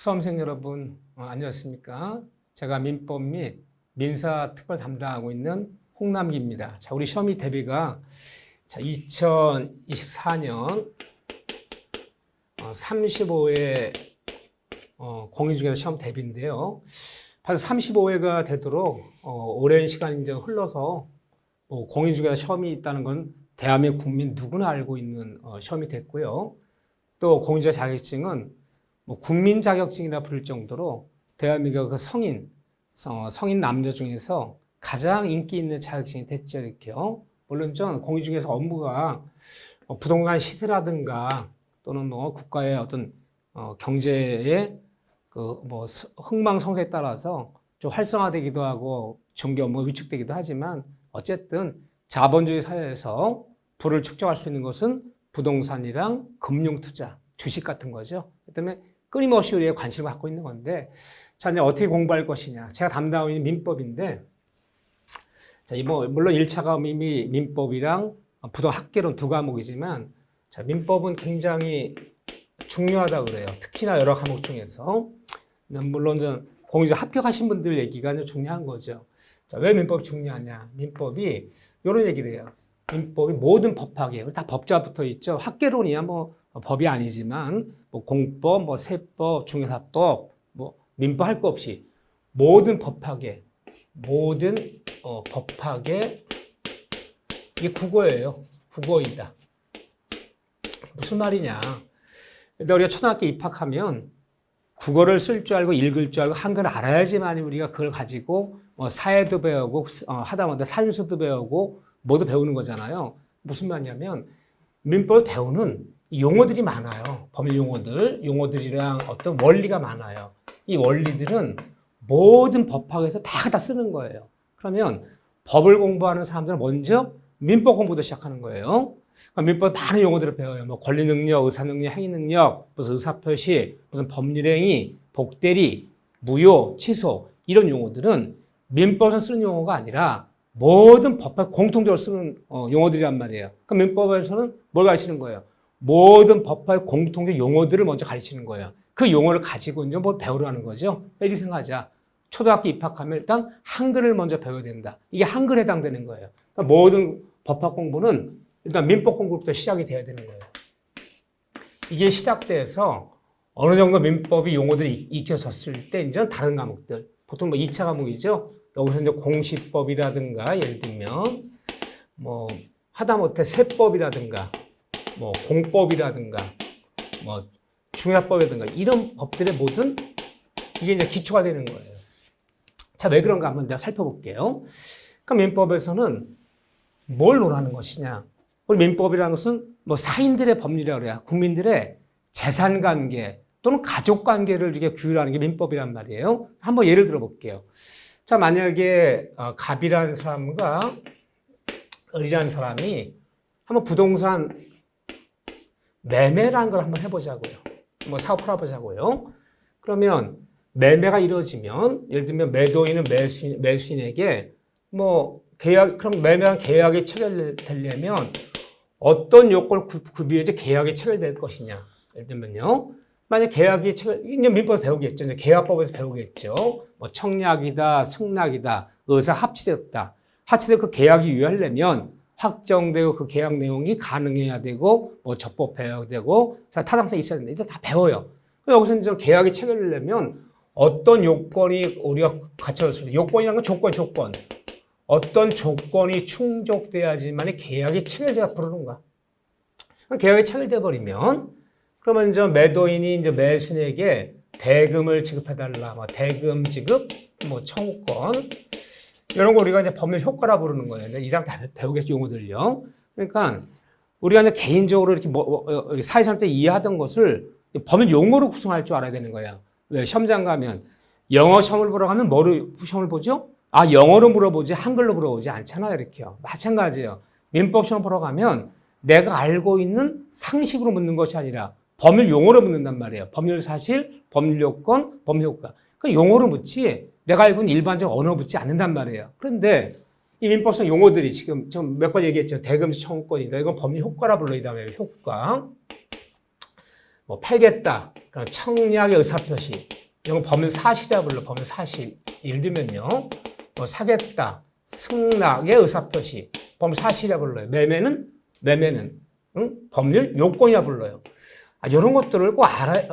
수험생 여러분, 안녕하십니까? 제가 민법 및 민사 특별 담당하고 있는 홍남기입니다. 자, 우리 시험이 대비가 2024년 35회 공의 중에서 시험 대비인데요. 벌써 35회가 되도록 오랜 시간이 이제 흘러서 공의 중에서 시험이 있다는 건 대한민국 국민 누구나 알고 있는 시험이 됐고요. 또 공인중개사 자격증은 국민 자격증이라 부를 정도로 대한민국 그 성인 남녀 중에서 가장 인기 있는 자격증이 됐죠, 이렇게요. 물론 전 공인중개사 업무가 부동산 시세라든가 또는 국가의 어떤 경제의 그 흥망성쇠에 따라서 좀 활성화되기도 하고 전개 업무가 위축되기도 하지만 어쨌든 자본주의 사회에서 부를 축적할 수 있는 것은 부동산이랑 금융투자, 주식 같은 거죠. 그 때문에 끊임없이 우리의 관심을 갖고 있는 건데, 자, 이제 어떻게 공부할 것이냐. 제가 담당하고 있는 민법인데, 자, 물론 1차 과목이 민법이랑 부동학개론 두 과목이지만, 자, 민법은 굉장히 중요하다고 그래요. 특히나 여러 과목 중에서. 물론 공인중개사 합격하신 분들 얘기가 중요한 거죠. 자, 왜 민법이 중요하냐. 민법이 이런 얘기를 해요. 민법이 모든 법학에 다 법자 붙어 있죠. 학개론이야 법이 아니지만 공법, 세법, 중개사법, 민법 할 거 없이 모든 법학에 이게 국어예요. 국어이다. 무슨 말이냐? 근데 우리가 초등학교 입학하면 국어를 쓸 줄 알고 읽을 줄 알고 한글 알아야지만 우리가 그걸 가지고 사회도 배우고 하다못해 산수도 배우고 모두 배우는 거잖아요. 무슨 말이냐면 민법을 배우는 용어들이 많아요. 법률 용어들이랑 어떤 원리가 많아요. 이 원리들은 모든 법학에서 다 쓰는 거예요. 그러면 법을 공부하는 사람들은 먼저 민법 공부부터 시작하는 거예요. 민법 많은 용어들을 배워요. 권리능력, 의사능력, 행위능력, 무슨 의사표시, 무슨 법률행위, 복대리, 무효, 취소 이런 용어들은 민법에서 쓰는 용어가 아니라 모든 법학 공통적으로 쓰는 용어들이란 말이에요. 그럼 민법에서는 뭘 가르치는 거예요? 모든 법학 공통적 용어들을 먼저 가르치는 거예요. 그 용어를 가지고 이제 뭘 배우라는 거죠. 이렇게 생각하자. 초등학교 입학하면 일단 한글을 먼저 배워야 된다. 이게 한글에 해당되는 거예요. 그러니까 모든 법학 공부는 일단 민법 공부부터 시작이 돼야 되는 거예요. 이게 시작돼서 어느 정도 민법이 용어들이 익혀졌을 때 이제 다른 과목들, 보통 2차 과목이죠. 여기서 이제 공시법이라든가 예를 들면 하다못해 세법이라든가 공법이라든가 중요법이라든가 이런 법들의 모든 이게 이제 기초가 되는 거예요. 자, 왜 그런가 한번 내가 살펴볼게요. 그러니까 민법에서는 뭘 논하는 것이냐? 우리 민법이라는 것은 사인들의 법률이라고 그래요. 국민들의 재산 관계 또는 가족 관계를 이렇게 규율하는 게 민법이란 말이에요. 한번 예를 들어 볼게요. 자, 만약에 갑이라는 사람과 을이라는 사람이 한번 부동산 매매라는 걸 한번 해보자고요. 사업을 해보자고요. 그러면 매매가 이루어지면 예를 들면 매도인은 매수인에게 그럼 매매한 계약이 체결되려면 어떤 요건을 구비해서 계약이 체결될 것이냐. 예를 들면요. 만약 계약이 이제 민법에서 배우겠죠. 이제 계약법에서 배우겠죠. 청약이다, 승낙이다, 의사 합치되었다. 합치되고 그 계약이 유효하려면 확정되고 그 계약 내용이 가능해야 되고, 적법해야 되고, 타당성이 있어야 된다. 이제 다 배워요. 여기서 이제 계약이 체결되려면 어떤 요건이 우리가 갖춰졌을 때, 요건이라는 건 조건. 어떤 조건이 충족돼야지만 계약이 체결돼야 부르는 거야. 계약이 체결돼 버리면 그러면 이제 매도인이 이제 매수인에게 대금을 지급해달라, 대금 지급, 청구권 이런 거 우리가 이제 법률 효과라 부르는 거예요. 이상 다 배우겠죠, 용어들요. 그러니까 우리가 이제 개인적으로 이렇게 사회생활 때 이해하던 것을 법률 용어로 구성할 줄 알아야 되는 거예요. 왜 시험장 가면 영어 시험을 보러 가면 뭐로 시험을 보죠? 영어로 물어보지 한글로 물어보지 않잖아요, 이렇게요. 마찬가지예요. 민법 시험 보러 가면 내가 알고 있는 상식으로 묻는 것이 아니라 법률 용어로 묻는단 말이에요. 법률 사실, 법률 요건, 법률 효과. 그 용어로 묻지 내가 알고 있는 일반적 언어로 묻지 않는단 말이에요. 그런데 이 민법상 용어들이 지금 몇 번 얘기했죠. 대금시 청구권이다. 이건 법률 효과라 불러요. 이 다음에 효과. 팔겠다. 청약의 의사표시. 이건 법률 사실이라 불러. 법률 사실. 예를 들면요. 뭐 사겠다, 승낙의 의사표시. 법률 사실이라 불러요. 매매는 응? 법률 요건이라 불러요. 이런 것들을 꼭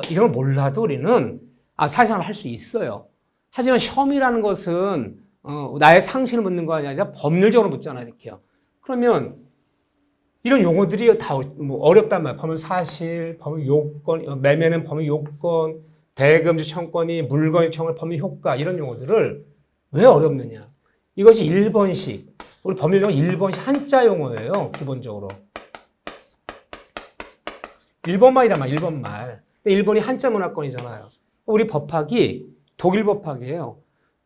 이런 걸 몰라도 우리는 사실상 할 수 있어요. 하지만 시험이라는 것은 나의 상식을 묻는 거 아니라 법률적으로 묻잖아요. 이렇게요. 그러면 이런 용어들이 다 뭐 어렵단 말이에요. 법률 사실, 법률 요건, 매매는 법률 요건, 대금지 청권이, 물건의 청을 법률 효과 이런 용어들을 왜 어렵느냐. 이것이 1번식, 우리 법률 용어 1번식 한자 용어예요. 기본적으로. 1번말이란 말, 1번말. 일본이 한자 문화권이잖아요. 우리 법학이 독일 법학이에요.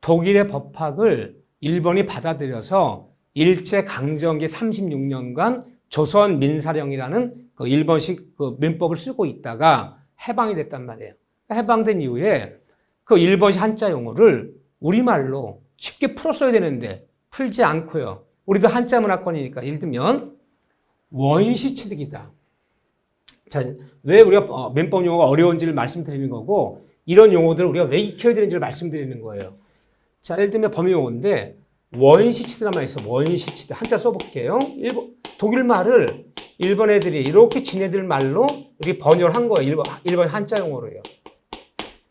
독일의 법학을 일본이 받아들여서 일제강점기 36년간 조선 민사령이라는 그 일본식 그 민법을 쓰고 있다가 해방이 됐단 말이에요. 해방된 이후에 그 일본식 한자 용어를 우리말로 쉽게 풀어 써야 되는데 풀지 않고요. 우리도 한자 문화권이니까 예를 들면 원시 취득이다. 자, 왜 우리가 민법 용어가 어려운지를 말씀드리는 거고 이런 용어들을 우리가 왜 익혀야 되는지를 말씀드리는 거예요. 자, 예를 들면 법률 용어인데 원시 취득이란 말이 있어. 원시 취득. 한자 써볼게요. 독일 말을 일본 애들이 이렇게 지네들 말로 이렇게 번역을 한 거예요. 일본 한자 용어로요.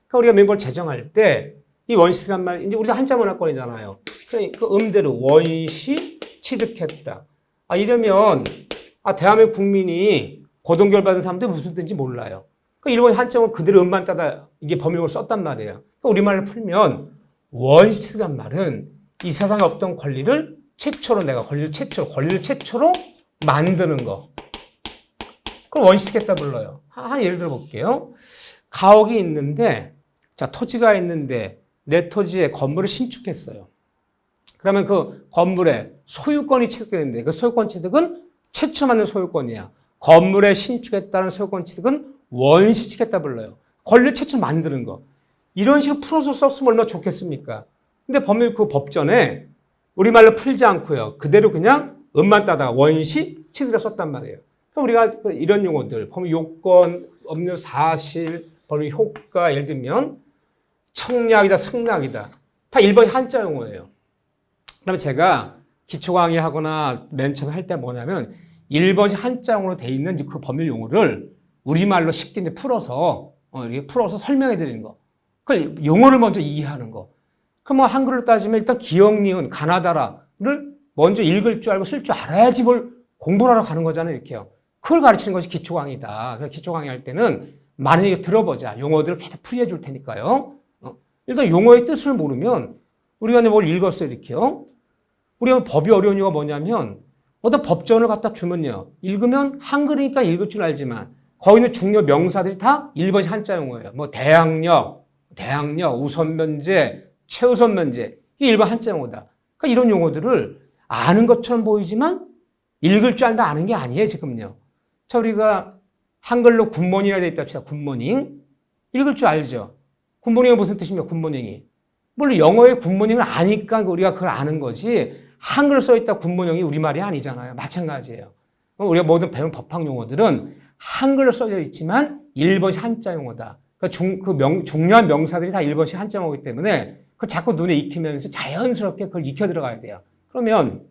그러니까 우리가 민법을 제정할 때 이 원시 취득이란 말, 이제 우리가 한자 문화권이잖아요. 그러니까 그 음대로 원시 취득했다. 이러면 대한민국 국민이 고등교육을 받은 사람들이 무슨 뜻인지 몰라요. 그러니까 일본 한자 용어 그대로 음만 따다 이게 법률용어를 썼단 말이에요. 그러니까 우리말로 풀면 원시 취득이란 말은 이 세상에 없던 권리를 최초로 권리를 최초로 만드는 거. 그럼 원시 취득했다 불러요. 한 예를 들어 볼게요. 가옥이 있는데, 자, 토지가 있는데 내 토지에 건물을 신축했어요. 그러면 그 건물에 소유권이 취득되는데 그 소유권 취득은 최초 만든 소유권이야. 건물에 신축했다는 소유권 취득은 원시 취득했다 불러요. 권리를 최초 만드는 거. 이런 식으로 풀어서 썼으면 얼마나 좋겠습니까? 근데 법률 그 법전에 우리말로 풀지 않고요. 그대로 그냥 음만 따다가 원시 취득을 썼단 말이에요. 그럼 우리가 이런 용어들, 법률 요건, 법률 사실, 법률 효과, 예를 들면 청약이다, 승낙이다. 다 일본 한자 용어예요. 그러면 제가 기초 강의하거나 맨 처음에 할 때 뭐냐면 일본식 한자 용어로 돼 있는 그 법률 용어를 우리말로 쉽게 이제 풀어서 이렇게 풀어서 설명해 드리는 거. 그걸 용어를 먼저 이해하는 거. 그럼 뭐 한글로 따지면 일단 기역, 니은, 가나다라를 먼저 읽을 줄 알고 쓸 줄 알아야지 뭘 공부를 하러 가는 거잖아요. 이렇게요. 그걸 가르치는 것이 기초 강의다. 그래서 기초 강의 할 때는 많은 얘기 들어보자. 용어들을 계속 풀이해 줄 테니까요. 일단 용어의 뜻을 모르면 우리가 뭘 읽었어요. 이렇게요. 우리가 법이 어려운 이유가 뭐냐면 어떤 법전을 갖다 주면요. 읽으면 한글이니까 읽을 줄 알지만 거기 있는 중요 명사들이 다 일본식 한자 용어예요. 뭐 대항력, 우선면제, 최우선면제. 이게 일본 한자 용어다. 그러니까 이런 용어들을 아는 것처럼 보이지만 읽을 줄 안다 아는 게 아니에요. 지금요. 자, 우리가 한글로 굿모닝이라 돼 있다 합시다. 굿모닝. 읽을 줄 알죠. 굿모닝은 무슨 뜻입니까? 굿모닝이. 물론 영어의 굿모닝을 아니까 우리가 그걸 아는 거지 한글로 써있다 굿모닝이 우리말이 아니잖아요. 마찬가지예요. 우리가 모든 배운 법학 용어들은 한글로 써져 있지만 일본식 한자 용어다. 그러니까 중요한 명사들이 다 일본식 한자 용어이기 때문에 그걸 자꾸 눈에 익히면서 자연스럽게 그걸 익혀 들어가야 돼요. 그러면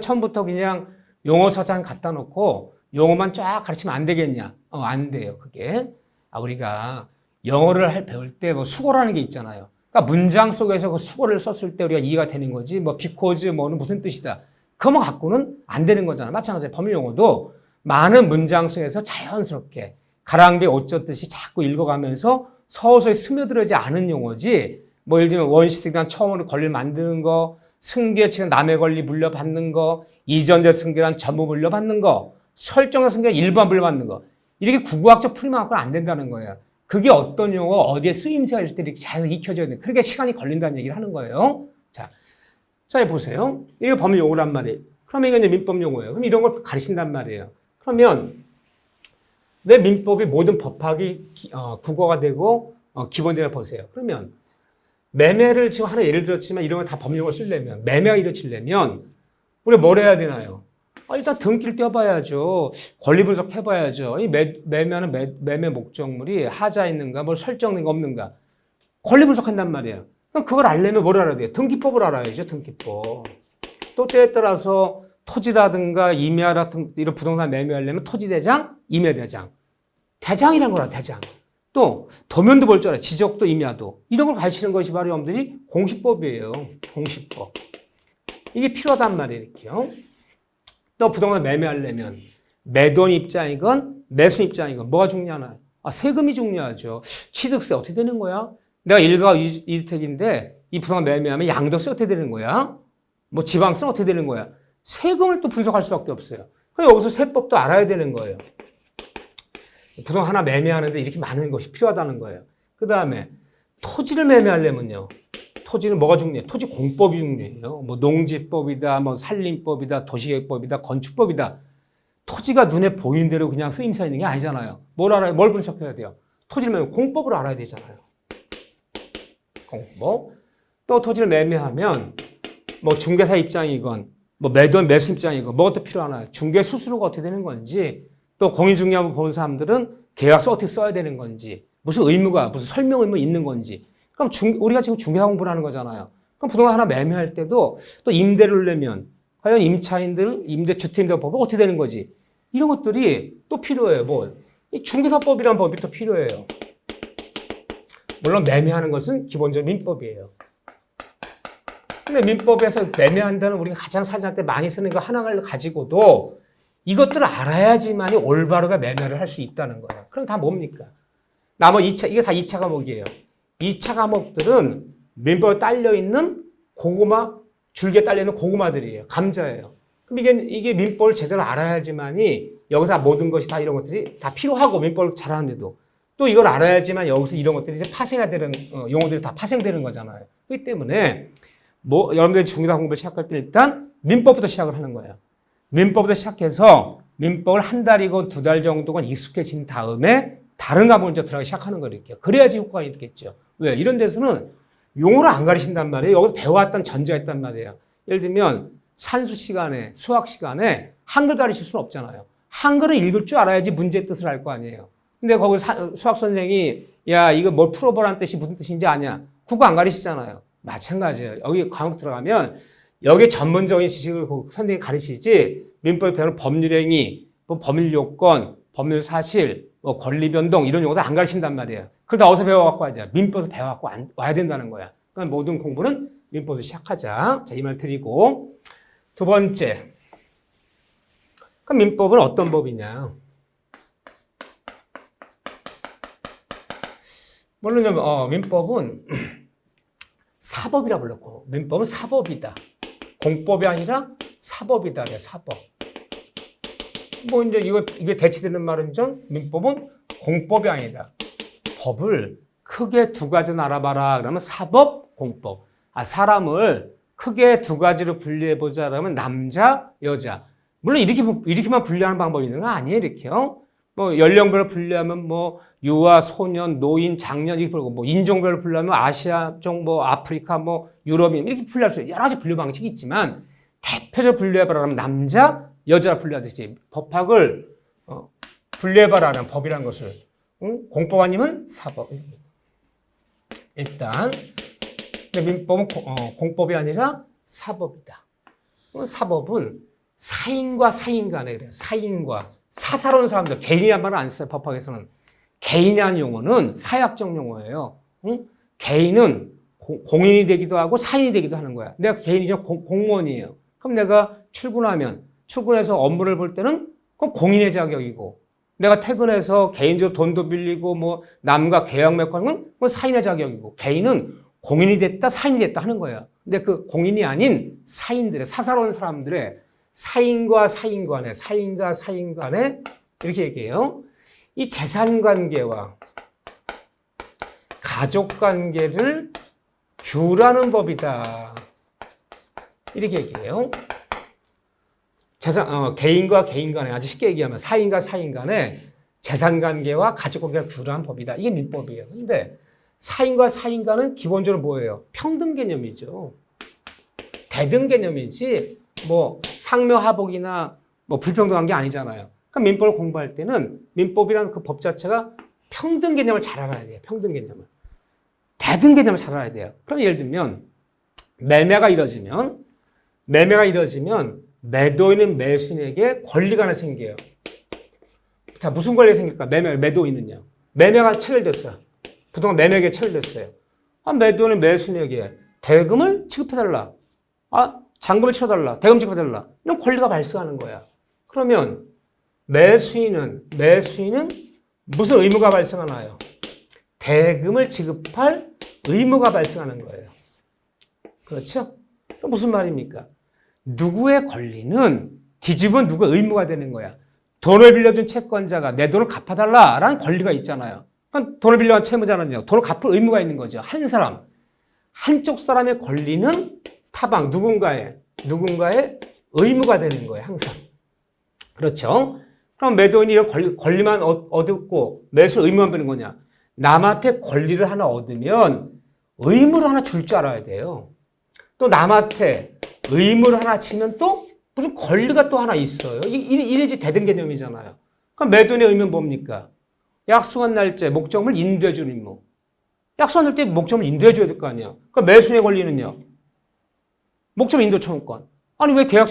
처음부터 그냥 용어 서장 갖다 놓고 용어만 쫙 가르치면 안 되겠냐? 안 돼요. 그게. 우리가 영어를 배울 때 뭐 수고라는 게 있잖아요. 그러니까 문장 속에서 그 수고를 썼을 때 우리가 이해가 되는 거지. 뭐 because 뭐는 무슨 뜻이다. 그것만 갖고는 안 되는 거잖아요. 마찬가지로 법률 용어도 많은 문장 속에서 자연스럽게 가랑비 옷 젖듯이 자꾸 읽어가면서 서서히 스며들어지 않은 용어지. 뭐 예를 들면 원시득이란 처음으로 권리를 만드는 거, 승계 치는 남의 권리 물려받는 거, 이전제 승계란 전부 물려받는 거, 설정적 승계란 일반 물려받는 거. 이렇게 구구학적 풀이만 갖고는 안 된다는 거예요. 그게 어떤 용어, 어디에 쓰임새가 있을 때 이렇게 잘 익혀져야 돼. 그러니까 시간이 걸린다는 얘기를 하는 거예요. 자, 보세요. 이게 법률 용어란 말이에요. 그러면 이게 이제 민법 용어예요. 그럼 이런 걸 가르친단 말이에요. 그러면 왜 민법이 모든 법학이 국어가 되고 기본되나 보세요. 그러면 매매를 지금 하나 예를 들었지만 이런 걸 다 법률 용어를 쓰려면 매매가 이루어지려면 우리가 뭘 해야 되나요? 일단 등기를 떼어봐야죠. 권리 분석해봐야죠. 이 매매하는 매매 목적물이 하자 있는가, 뭘 설정된 거 없는가. 권리 분석한단 말이에요. 그럼 그걸 알려면 뭘 알아야 돼요? 등기법을 알아야죠, 등기법. 또 때에 따라서 토지라든가 임야 같은 이런 부동산 매매하려면 토지대장, 임야대장. 대장이란 거라, 대장. 또 도면도 볼 줄 알아요. 지적도 임야도. 이런 걸 가르치는 것이 바로 여러분들이 공시법이에요. 공시법. 이게 필요하단 말이에요, 이렇게요. 또 부동산 매매하려면 매도인 입장이건 매수 입장이건 뭐가 중요하나? 세금이 중요하죠. 취득세 어떻게 되는 거야? 내가 1가 2주택인데 이 부동산 매매하면 양도세 어떻게 되는 거야? 뭐 지방세 어떻게 되는 거야? 세금을 또 분석할 수밖에 없어요. 그럼 여기서 세법도 알아야 되는 거예요. 부동산 하나 매매하는데 이렇게 많은 것이 필요하다는 거예요. 그 다음에 토지를 매매하려면요. 토지는 뭐가 중요해요? 토지 공법이 중요해요. 뭐 농지법이다, 뭐 산림법이다, 도시계획법이다, 건축법이다. 토지가 눈에 보이는 대로 그냥 쓰임새 있는 게 아니잖아요. 뭘 알아요? 뭘 분석해야 돼요? 토지를 매매하면 공법을 알아야 되잖아요. 공법. 또 토지를 매매하면 뭐 중개사 입장이건 뭐 매도 매수 입장이건 뭐가 또 필요하나요? 중개 수수료가 어떻게 되는 건지 또 공인중개사를 보는 사람들은 계약서 어떻게 써야 되는 건지 무슨 의무가 무슨 설명 의무 있는 건지 그럼 우리가 지금 중개사 공부를 하는 거잖아요. 그럼 부동산 하나 매매할 때도 또 임대를 내면 과연 임차인들 임대주택임대법은 어떻게 되는 거지? 이런 것들이 또 필요해요. 뭐 이 중개사법이라는 법이 또 필요해요. 물론 매매하는 것은 기본적으로 민법이에요. 근데 민법에서 매매한다는 우리가 가장 사진할 때 많이 쓰는 거 하나를 가지고도 이것들을 알아야지만이 올바르게 매매를 할 수 있다는 거예요. 그럼 다 뭡니까? 나머지 2차, 이게 다 2차 과목이에요. 2차 과목들은 민법에 딸려있는 고구마, 줄기에 딸려있는 고구마들이에요. 감자예요. 그럼 이게 민법을 제대로 알아야지만이 여기서 모든 것이 다 이런 것들이 다 필요하고 민법을 잘하는데도 또 이걸 알아야지만 여기서 이런 것들이 이제 파생해야 되는, 용어들이 다 파생되는 거잖아요. 그렇기 때문에 뭐 여러분들이 중개사 공부를 시작할 때 일단 민법부터 시작을 하는 거예요. 민법부터 시작해서 민법을 한 달이고 2달 정도가 익숙해진 다음에 다른 과목을 먼저 들어가기 시작하는 거예요. 그래야지 효과가 있겠죠. 왜? 이런 데서는 용어를 안 가르친단 말이에요. 여기서 배워왔던 전제가 있단 말이에요. 예를 들면 산수 시간에, 수학 시간에 한글 가르칠 수는 없잖아요. 한글을 읽을 줄 알아야지 문제의 뜻을 알 거 아니에요. 근데 거기 수학 선생이 야 이거 뭘 풀어보라는 뜻이 무슨 뜻인지 아냐? 그거 안 가르치잖아요. 마찬가지예요. 여기 과목 들어가면 여기 전문적인 지식을 선생님이 가르치지 민법에 배우는 법률행위, 뭐 법률요건, 법률사실, 뭐 권리변동 이런 용어도 안 가르친단 말이에요. 그러다 어디서 배워갖고 와야 돼? 민법에서 배워갖고 와야 된다는 거야. 그러니까 모든 공부는 민법에서 시작하자. 자, 이 말 드리고 두 번째. 그럼 민법은 어떤 법이냐? 물론 민법은 사법이라 불렀고 민법은 사법이다. 공법이 아니라 사법이다. 그래, 사법. 뭐 이제 이게 대치되는 말은죠. 민법은 공법이 아니다. 법을 크게 두 가지로 알아봐라. 그러면 사법, 공법. 사람을 크게 두 가지로 분리해 보자. 그러면 남자, 여자. 물론 이렇게만 분류하는 방법이 있는 거 아니에요. 이렇게요. 뭐 연령별로 분류하면 뭐 유아, 소년, 노인, 장년 이렇게 부르고 뭐 인종별로 분류하면 아시아종, 뭐 아프리카, 뭐 유럽인 이렇게 분류할 수 있어요. 여러 가지 분류 방식이 있지만 대표적으로 분류해봐라 하면 남자, 여자 분류하듯이 법학을 분류해봐라는 법이라는 것을 공법 아니면 사법. 일단 민법은 공법이 아니라 사법이다. 사법은 사인과 사인 간에 그래요. 사인과 사사로운 사람들 개인이란 말을 안 써요. 법학에서는 개인이라는 용어는 사약적 용어예요. 개인은 공인이 되기도 하고 사인이 되기도 하는 거야. 내가 개인이죠. 공무원이에요. 그럼 내가 출근해서 업무를 볼 때는 그건 공인의 자격이고 내가 퇴근해서 개인적으로 돈도 빌리고 뭐 남과 계약 맺고 하는 건 그건 사인의 자격이고 개인은 공인이 됐다 사인이 됐다 하는 거야. 근데 그 공인이 아닌 사인들의 사사로운 사람들의 사인과 사인 간에 이렇게 얘기해요. 이 재산관계와 가족관계를 규라는 법이다. 이렇게 얘기해요. 개인과 개인 간에 아주 쉽게 얘기하면 사인과 사인 간에 재산관계와 가족관계를 규라는 법이다. 이게 민법이에요. 근데 사인과 사인 간은 기본적으로 뭐예요? 평등 개념이죠. 대등 개념이지 뭐 상묘하복이나 뭐 불평등한 게 아니잖아요. 그러니까 민법을 공부할 때는 민법이라는 그 법 자체가 평등 개념을 잘 알아야 돼요. 평등 개념을. 대등 개념을 잘 알아야 돼요. 그럼 예를 들면 매매가 이루어지면 매도인은 매수인에게 권리가 하나 생겨요. 자, 무슨 권리가 생길까? 매도인은요. 매매가 체결됐어요. 부동산 매매가 체결됐어요. 매도인은 매수인에게 대금을 지급해달라. 잔금을 치러달라. 대금 지급해달라. 이런 권리가 발생하는 거야. 그러면 매수인은 무슨 의무가 발생하나요? 대금을 지급할 의무가 발생하는 거예요. 그렇죠? 무슨 말입니까? 누구의 권리는 뒤집으면 누구의 의무가 되는 거야. 돈을 빌려준 채권자가 내 돈을 갚아달라라는 권리가 있잖아요. 그럼 돈을 빌려준 채무자는요, 돈을 갚을 의무가 있는 거죠. 한쪽 사람의 권리는 타방, 누군가의 의무가 되는 거예요, 항상. 그렇죠? 그럼 매도인이 이런 권리만 얻고 매수 의무만 되는 거냐? 남한테 권리를 하나 얻으면 의무를 하나 줄 줄 알아야 돼요. 또 남한테 의무를 하나 치면 또 무슨 권리가 또 하나 있어요. 이래지 대등 개념이잖아요. 그럼 매도인의 의무는 뭡니까? 약속한 날짜에 목적물 인도해 주는 임무. 약속한 날짜에 목적물 인도해 줘야 될 거 아니야. 그럼 매수인의 권리는요? 목적물 인도 청구권. 아니 왜 계약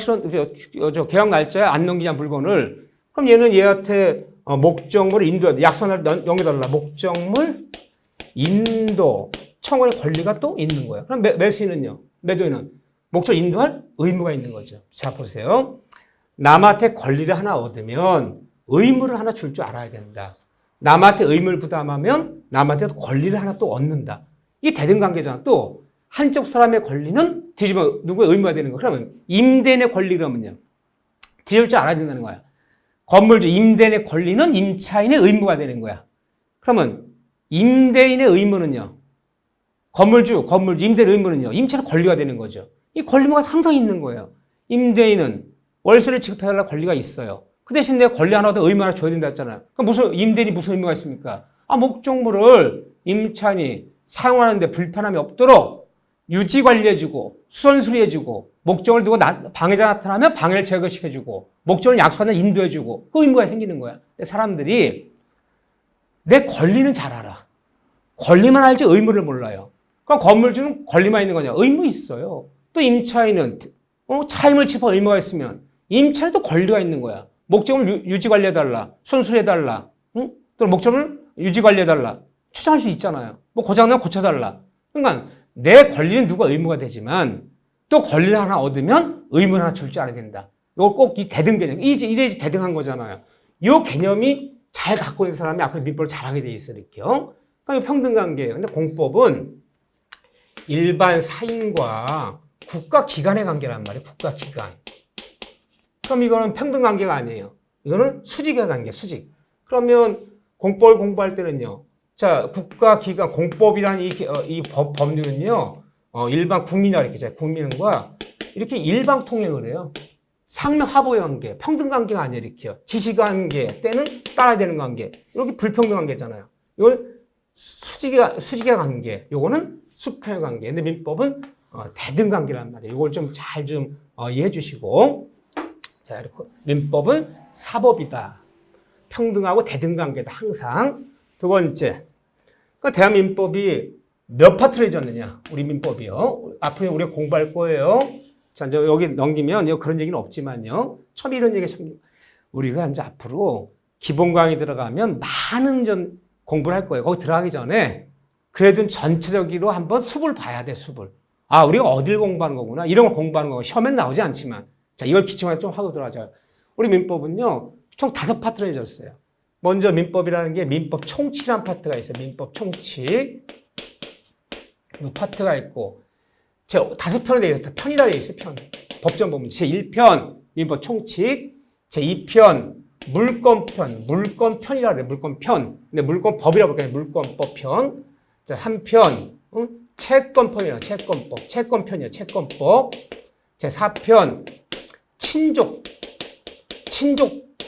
날짜에 안 넘기냐 물건을. 그럼 얘는 얘한테 목적물을 인도해야 돼. 약속한 날 넘겨달라. 목적물 인도 청구의 권리가 또 있는 거야. 그럼 매수인은요? 매도인은 목적 인도할 의무가 있는 거죠. 자, 보세요. 남한테 권리를 하나 얻으면 의무를 하나 줄 줄 알아야 된다. 남한테 의무를 부담하면 남한테도 권리를 하나 또 얻는다. 이게 대등관계잖아. 또 한쪽 사람의 권리는 뒤집어 누구의 의무가 되는 거야. 그러면 임대인의 권리 그러면요. 뒤집을 줄 알아야 된다는 거야. 건물주 임대인의 권리는 임차인의 의무가 되는 거야. 그러면 임대인의 의무는요. 건물주 임대인 의무는요. 임차인의 권리가 되는 거죠. 이 권리가 항상 있는 거예요. 임대인은 월세를 지급해달라는 권리가 있어요. 그 대신 내가 권리 하나 더 의무 하나 줘야 된다 했잖아요. 그럼 임대인이 무슨 의무가 있습니까? 목적물을 임차인이 사용하는데 불편함이 없도록 유지 관리해주고 수선 수리해주고 목적을 두고 방해자 나타나면 방해를 제거시켜주고 목적을 약속하는 인도해주고 그 의무가 생기는 거야. 사람들이 내 권리는 잘 알아. 권리만 알지 의무를 몰라요. 그럼 건물주는 권리만 있는 거냐? 의무 있어요. 또 임차인은 차임을 집어 의무가 있으면 임차인도 권리가 있는 거야. 목적을 유지 관리해달라. 손수리해달라. 응? 또 목적을 유지 관리해달라. 추정할 수 있잖아요. 고장나면 고쳐달라. 그러니까 내 권리는 누가 의무가 되지만 또 권리를 하나 얻으면 의무를 하나 줄 줄 알아야 된다. 이걸 꼭 이 대등 개념. 이래야지 대등한 거잖아요. 이 개념이 잘 갖고 있는 사람이 앞으로 민법을 잘하게 돼 있어요. 이렇게요. 그러니까 평등관계예요. 근데 공법은 일반 사인과 국가기관의 관계란 말이에요. 국가기관. 그럼 이거는 평등관계가 아니에요. 이거는 수직의 관계, 수직. 그러면 공법을 공부할 때는요. 자, 국가기관, 공법이라는 이 법률은요. 일반 국민이라고 이렇게 죠. 국민과 이렇게 일방 통행을 해요. 상명하복의 관계, 평등관계가 아니에요. 이렇게요. 지시관계 때는 따라야 되는 관계. 이렇게 불평등관계잖아요. 이걸 수직의 관계. 요거는 수평의 관계. 근데 민법은 대등관계란 말이에요. 이걸 좀 잘 이해해 주시고. 자, 이렇게 민법은 사법이다. 평등하고 대등관계다. 항상. 두 번째. 그러니까 대한민법이 몇 파트로 해졌느냐? 우리 민법이요. 앞으로 우리가 공부할 거예요. 자, 이제 여기 넘기면 그런 얘기는 없지만요. 처음에 이런 얘기 참, 우리가 이제 앞으로 기본 강의 들어가면 많은 공부를 할 거예요. 거기 들어가기 전에 그래도 전체적으로 한번 숲을 봐야 돼, 숲을. 우리가 어딜 공부하는 거구나. 이런 걸 공부하는 거고. 시험엔 나오지 않지만. 자, 이걸 기초에 좀 하고 들어가죠. 우리 민법은요, 총 5파트로 해졌어요. 먼저 민법이라는 게 민법 총칙이라는 파트가 있어요. 민법 총칙. 이 파트가 있고, 제 5편으로 되어 있어요. 편이라 되어 있어요. 편. 법정법문. 제1편, 민법 총칙. 제2편, 물권편. 물권편이라 그래요. 물권편. 근데 물권법이라고 볼까요? 물권법편. 자, 한편, 채권편이라 채권법. 채권편이에요. 채권법. 제4편,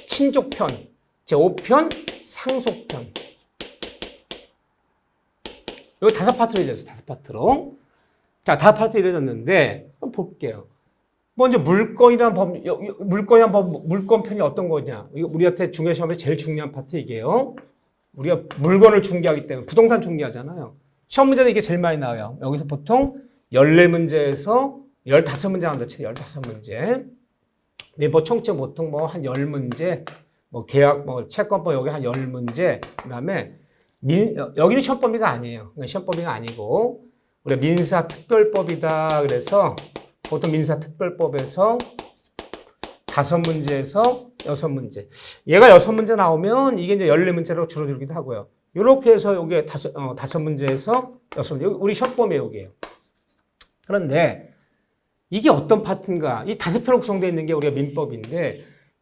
친족편. 제5편, 상속편. 여기 5파트로 이루어졌어요. 5파트로. 자, 5파트로 이루어졌는데, 한번 볼게요. 먼저 물권이라는 물권편이 어떤 거냐. 이거 우리한테 중개시험에 제일 중요한 파트 이게요. 우리가 물건을 중개하기 때문에 부동산 중개하잖아요. 시험 문제도 이게 제일 많이 나와요. 여기서 보통 14문제에서 15문제 나온다 쳐. 15문제. 민법 총점 보통 뭐 한 10문제, 뭐 계약, 뭐 채권법 여기 한 10문제, 그 다음에 여기는 시험 범위가 아니에요. 시험 범위가 아니고, 우리가 민사특별법이다. 그래서 보통 민사특별법에서 5문제에서 6문제. 얘가 6문제 나오면 이게 이제 14문제로 줄어들기도 하고요. 이렇게 해서 여기에 5문제에서 6문제. 우리 시험 범위 여기에요. 그런데 이게 어떤 파트인가? 이 5표로 구성되어 있는 게 우리가 민법인데,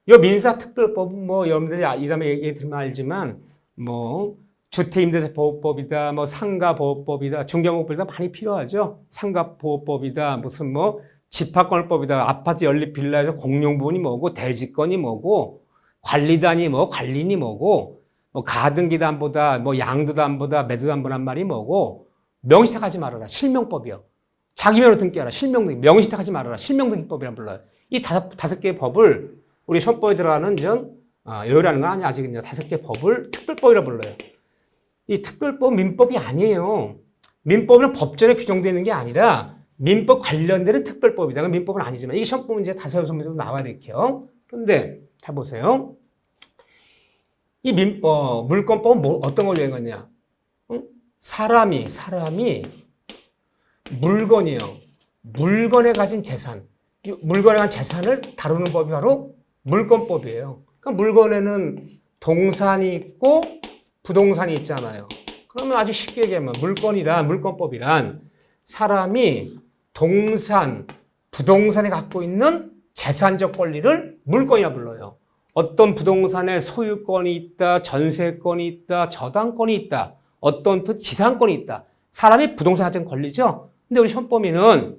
이 민사특별법은 뭐 여러분들이 이 다음에 얘기 들으면 알지만, 뭐 주택임대차보호법이다, 뭐 상가보호법이다, 중개보호법이다 많이 필요하죠. 상가보호법이다, 무슨 뭐 집합권법이다, 아파트 연립 빌라에서 공용부분이 뭐고, 대지권이 뭐고, 관리단이 뭐, 관리인이 뭐고, 뭐 가등기담보다, 뭐 양도담보다, 매도담보란 말이 뭐고, 명시탁하지 말아라. 실명법이요. 자기명으로 등기하라. 실명등기. 명시탁하지 말아라. 실명등기법이라 불러요. 이 다섯 개의 법을 우리 시험법에 들어가는 여유라는 건 아니 아직은요. 5개 법을 특별법이라 불러요. 이 특별법 민법이 아니에요. 민법은 법전에 규정되어 있는 게 아니라 민법 관련되는 특별법이다. 민법은 아니지만 이게 시험법 문제 5, 6문제도 나와야 될게요. 그런데 잘 보세요. 이 물권법은 어떤 걸 얘기하냐? 사람이 물건이요. 물건에 가진 재산. 물건에 가진 재산을 다루는 법이 바로 물권법이에요. 그러니까 물건에는 동산이 있고 부동산이 있잖아요. 그러면 아주 쉽게 얘기하면 물권법이란 사람이 동산, 부동산에 갖고 있는 재산적 권리를 물권이라 불러요. 어떤 부동산에 소유권이 있다, 전세권이 있다, 저당권이 있다, 어떤 또 지상권이 있다. 사람이 부동산에 가진 권리죠. 근데 우리 시험 범위는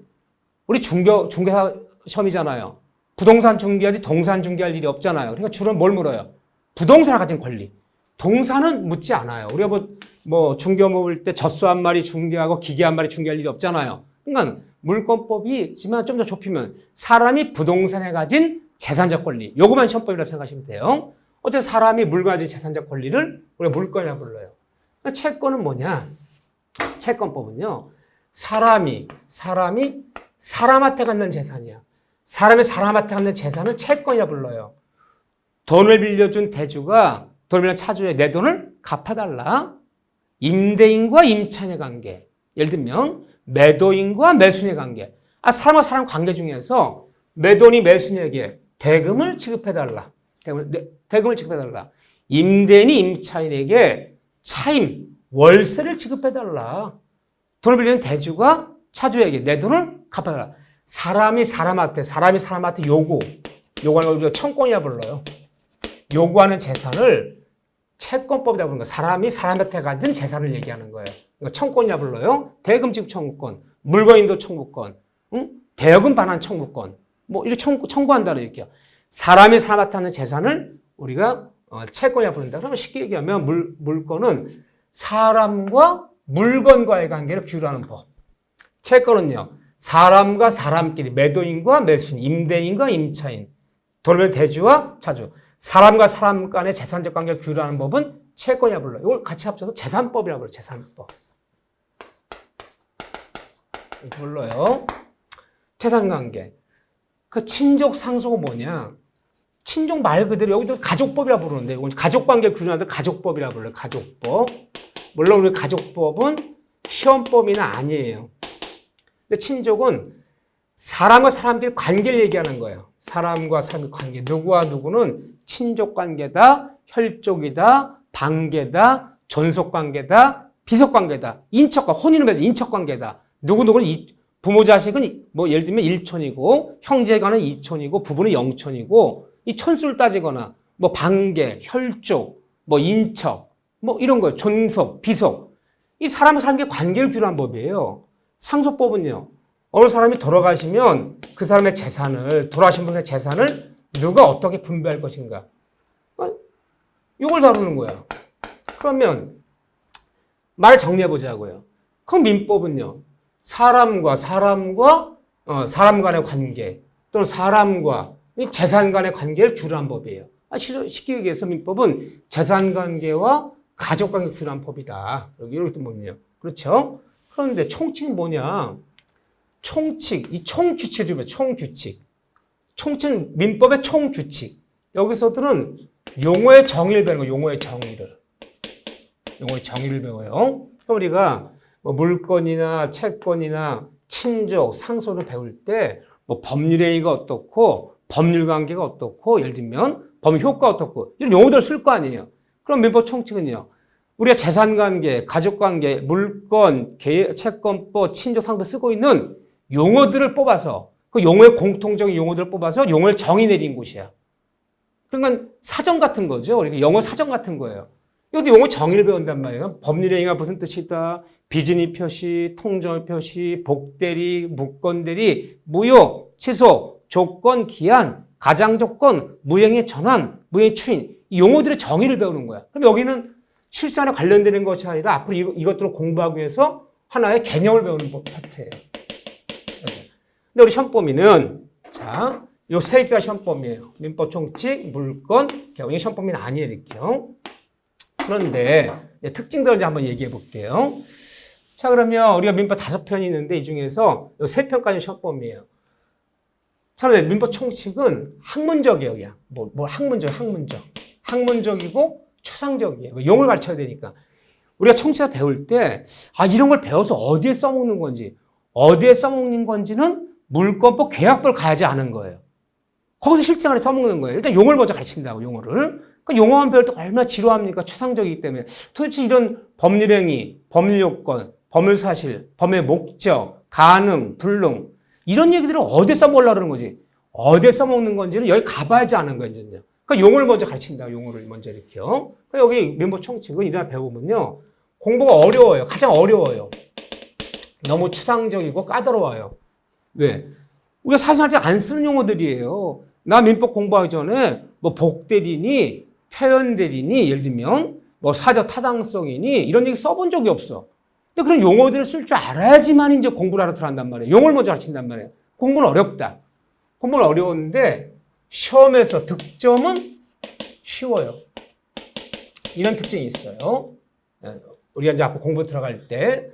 우리 중개사 시험이잖아요. 부동산 중개하지 동산 중개할 일이 없잖아요. 그러니까 주로 뭘 물어요? 부동산에 가진 권리. 동산은 묻지 않아요. 우리가 뭐 중개 먹을 때 젖소 한 마리 중개하고 기계 한 마리 중개할 일이 없잖아요. 그러니까 물권법이지만 좀 더 좁히면 사람이 부동산에 가진 재산적 권리. 요거만 시험법이라고 생각하시면 돼요. 어쨌든 사람이 물건에 가진 재산적 권리를 우리가 물권이라고 불러요. 그러니까 채권은 뭐냐? 채권법은요. 사람이 사람한테 갖는 재산이야. 사람이 사람한테 갖는 재산을 채권이라 불러요. 돈을 빌려준 대주가 돈을 빌려준 차주에 내 돈을 갚아달라. 임대인과 임차인의 관계. 예를 들면 매도인과 매수인의 관계. 사람과 사람 관계 중에서 매도인이 매수인에게 대금을 지급해달라. 대금을 지급해달라. 임대인이 임차인에게 차임, 월세를 지급해달라. 돈을 빌리는 대주가 차주에게 내 돈을 갚아달라. 사람이 사람한테 요구하는 걸 우리가 청권이라 불러요. 요구하는 재산을 채권법이라고 부르는 거예요. 사람이 사람한테 가진 재산을 얘기하는 거예요. 이거 청권이라 불러요. 대금 지급 청구권, 물건인도 청구권, 대여금 반환 청구권, 뭐 이렇게 청구한다는 얘기야. 사람이 사람한테 하는 재산을 우리가 채권이라 부른다. 그러면 쉽게 얘기하면 물건은 사람과 물건과의 관계를 비유하는 법. 채권은요. 사람과 사람끼리, 매도인과 매수인, 임대인과 임차인, 돈을 대주와 차주, 사람과 사람 간의 재산적 관계를 규율하는 법은 채권이라 불러요. 이걸 같이 합쳐서 재산법이라고 불러요. 재산법. 이렇게 불러요. 재산관계. 그 친족 상속은 뭐냐? 친족 말 그대로 여기도 가족법이라 부르는데 이건 가족관계를 규율하는데 가족법이라 불러요. 가족법. 물론 우리 가족법은 시험법이는 아니에요. 근데 친족은 사람과 사람끼리 관계를 얘기하는 거예요. 사람과 사람의 관계. 누구와 누구는 친족관계다, 혈족이다, 반계다, 존속관계다, 비속관계다. 인척과 혼인을 맺은 인척관계다. 누구누구는 부모 자식은 뭐 예를 들면 1촌이고 형제간은 2촌이고 부부는 0촌이고 이 촌수를 따지거나 뭐 반계, 혈족, 뭐 인척 뭐 이런 거예요. 존속, 비속. 이 사람과 사람의 관계를 규율한 법이에요. 상속법은요. 어느 사람이 돌아가시면 그 사람의 재산을, 돌아가신 분의 재산을 누가 어떻게 분배할 것인가. 이걸 다루는 거야. 그러면 말 정리해 보자고요. 그럼 민법은요. 사람 간의 관계 또는 사람과 재산 간의 관계를 규율한 법이에요. 쉽게 얘기해서 민법은 재산 관계와 가족 관계를 규율한 법이다. 이렇게 보면요. 그렇죠? 그런데 총칙은 뭐냐? 총칙, 이 총규칙이죠. 총규칙. 총칙은 민법의 총규칙. 여기서들은 용어의 정의를 배우는 거예요. 용어의 정의를. 용어의 정의를 배워요. 그럼 우리가 뭐 물권이나 채권이나 친족, 상속을 배울 때 뭐 법률 행위가 어떻고 법률 관계가 어떻고 예를 들면 법률 효과가 어떻고 이런 용어들을 쓸 거 아니에요. 그럼 민법 총칙은요. 우리가 재산관계, 가족관계, 물권, 채권법, 친족, 상속 쓰고 있는 용어들을 뽑아서 그 용어의 공통적인 용어들을 뽑아서 용어를 정의 내린 곳이야. 그러니까 사전 같은 거죠. 우리가 영어 사전 같은 거예요. 이것도 용어 정의를 배운단 말이에요. 법률 행위가 무슨 뜻이다. 비진의 표시, 통정의 표시, 복대리, 무권대리, 무효, 취소, 조건, 기한, 가장조건, 무행의 전환, 무행의 추인. 이 용어들의 정의를 배우는 거야. 그럼 여기는 실생활에 관련되는 것이 아니라 앞으로 이것들을 공부하기 위해서 하나의 개념을 배우는 파트예요. 근데 우리 시험 범위는 자, 요 세 개가 시험 범위예요. 민법 총칙, 물권, 개헌이 시험 범위는 아니에요, 이렇게요. 그런데 특징들을 이제 한번 얘기해 볼게요. 자, 그러면 우리가 민법 5편이 있는데 이 중에서 요 3편까지 시험 범위예요. 자, 그런데 민법 총칙은 학문적이에요, 그냥. 학문적이고 추상적이에요. 용어를 가르쳐야 되니까. 우리가 총칙을 배울 때, 이런 걸 배워서 어디에 써먹는 건지, 어디에 써먹는 건지는 물권법 계약법을 가야지 아는 거예요. 거기서 실생활에 써먹는 거예요. 일단 용어를 먼저 가르친다고, 용어를. 그러니까 용어만 배울 때 얼마나 지루합니까? 추상적이기 때문에. 도대체 이런 법률행위, 법률요건, 법률사실, 법의 목적, 가능, 불능 이런 얘기들을 어디에 써먹으려고 그러는 거지? 어디에 써먹는 건지는 여기 가봐야지 아는 거예요, 이제요. 그러니까 용어를 먼저 가르친다, 용어를 먼저 이렇게요. 그러니까 여기 민법 총칙은 이날 배워보면요. 공부가 어려워요. 가장 어려워요. 너무 추상적이고 까다로워요. 왜? 우리가 사실 아직 안 쓰는 용어들이에요. 나 민법 공부하기 전에 뭐 복대리니, 표현대리니, 예를 들면 뭐 사적 타당성이니 이런 얘기 써본 적이 없어. 근데 그런 용어들을 쓸 줄 알아야지만 이제 공부를 하러 들어간단 말이에요. 용어를 먼저 가르친단 말이에요. 공부는 어렵다. 공부는 어려운데 시험에서 득점은 쉬워요. 이런 특징이 있어요. 우리가 이제 앞으로 공부 들어갈 때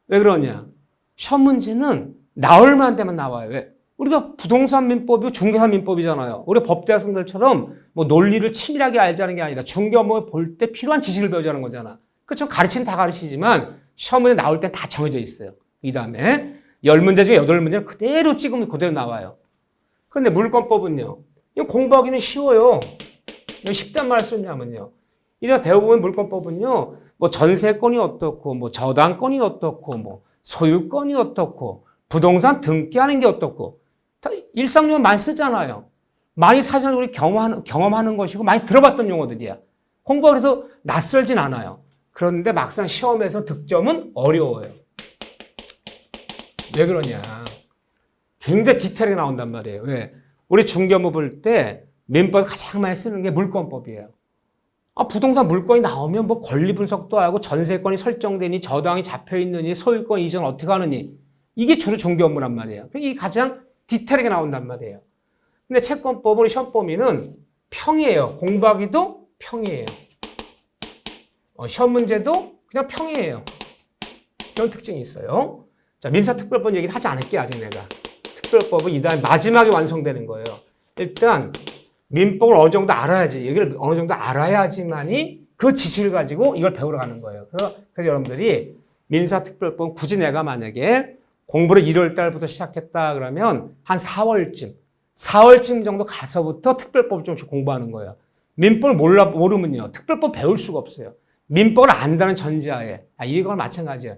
왜 그러냐? 시험 문제는 나올 만한 데만 나와요. 왜? 우리가 부동산 민법이고 중개사 민법이잖아요. 우리 법대학생들처럼 뭐 논리를 치밀하게 알자는 게 아니라 중개 업무를 볼 때 필요한 지식을 배우자는 거잖아. 그렇죠? 가르치는 다 가르치지만 시험 문제 나올 땐 다 정해져 있어요. 이 다음에 10문제 중에 8문제를 그대로 찍으면 그대로 나와요. 그런데 물권법은요. 이거 공부하기는 쉬워요. 왜 쉽단 말을 쓰냐면요. 이제 배워보면 물권법은요. 뭐 전세권이 어떻고 뭐 저당권이 어떻고 뭐 소유권이 어떻고 부동산 등기하는 게 어떻고 다 일상용어 많이 쓰잖아요. 많이 사실 우리 경험하는 것이고 많이 들어봤던 용어들이야. 공부가 그래서 낯설진 않아요. 그런데 막상 시험에서 득점은 어려워요. 왜 그러냐. 굉장히 디테일하게 나온단 말이에요. 왜? 우리 중개업무 볼 때 민법에서 가장 많이 쓰는 게 물권법이에요. 부동산 물건이 나오면 뭐 권리 분석도 하고 전세권이 설정되니 저당이 잡혀있느니 소유권 이전 어떻게 하느니 이게 주로 중개 업무란 말이에요. 이게 가장 디테일하게 나온단 말이에요. 근데 채권법은 시험 범위는 평이에요. 공부하기도 평이에요. 시험 문제도 그냥 평이에요. 이런 특징이 있어요. 자, 민사특별법 얘기는 하지 않을게 아직 내가. 특별법은 이 다음에 마지막에 완성되는 거예요. 일단 민법을 어느 정도 알아야지, 여기를 어느 정도 알아야지만이 그 지식을 가지고 이걸 배우러 가는 거예요. 그래서 여러분들이 민사특별법 굳이 내가 만약에 공부를 1월 달부터 시작했다 그러면 한 4월쯤 정도 가서부터 특별법을 좀씩 공부하는 거예요. 민법을 모르면요. 특별법 배울 수가 없어요. 민법을 안다는 전제하에, 이건 마찬가지예요.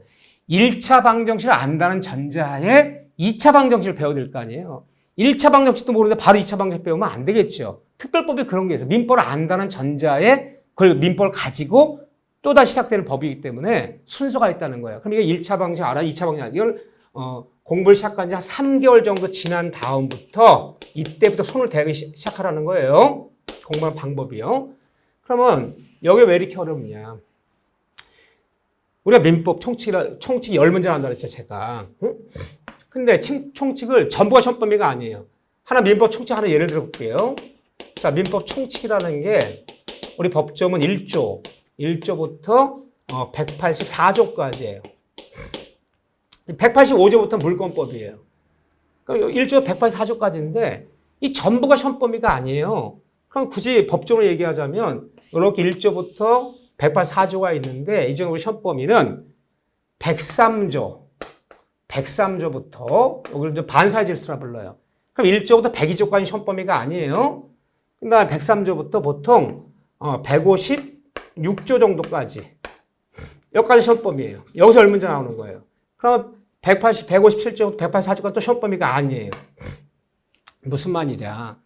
1차 방정식을 안다는 전제하에 2차 방정식을 배워야 될 거 아니에요. 1차 방정식도 모르는데 바로 2차 방정식 배우면 안 되겠죠. 특별법이 그런 게 있어요. 민법을 안다는 전제하에 그걸 민법을 가지고 또다시 시작되는 법이기 때문에 순서가 있다는 거예요. 그럼 이게 1차 방정식 알아? 2차 방정식 알아? 이걸 공부를 시작한 지 한 3개월 정도 지난 다음부터 이때부터 손을 대기 시작하라는 거예요. 공부하는 방법이요. 그러면 여기 왜 이렇게 어렵냐. 우리가 민법 총칙 10문제 한다 그랬죠, 제가. 응? 근데 총칙을 전부가 시험 범위가 아니에요. 하나 민법 총칙 하나 예를 들어 볼게요. 자, 민법 총칙이라는 게 우리 법조문 1조부터 184조까지예요. 185조부터 물권법이에요. 그러니까 1조 184조까지인데 이 전부가 시험범위가 아니에요. 그럼 굳이 법적으로 얘기하자면 이렇게 1조부터 184조가 있는데 이 중에 우리 시험범위는 103조부터 여기를 이제 반사의 질서라 불러요. 그럼 1조부터 102조까지 시험범위가 아니에요. 그다음에 103조부터 보통 156조 정도까지 여기까지 시험범위예요. 여기서 얼문제 나오는 거예요. 그럼 157조, 184조가 또 시험범위가 아니에요. 무슨 말이냐.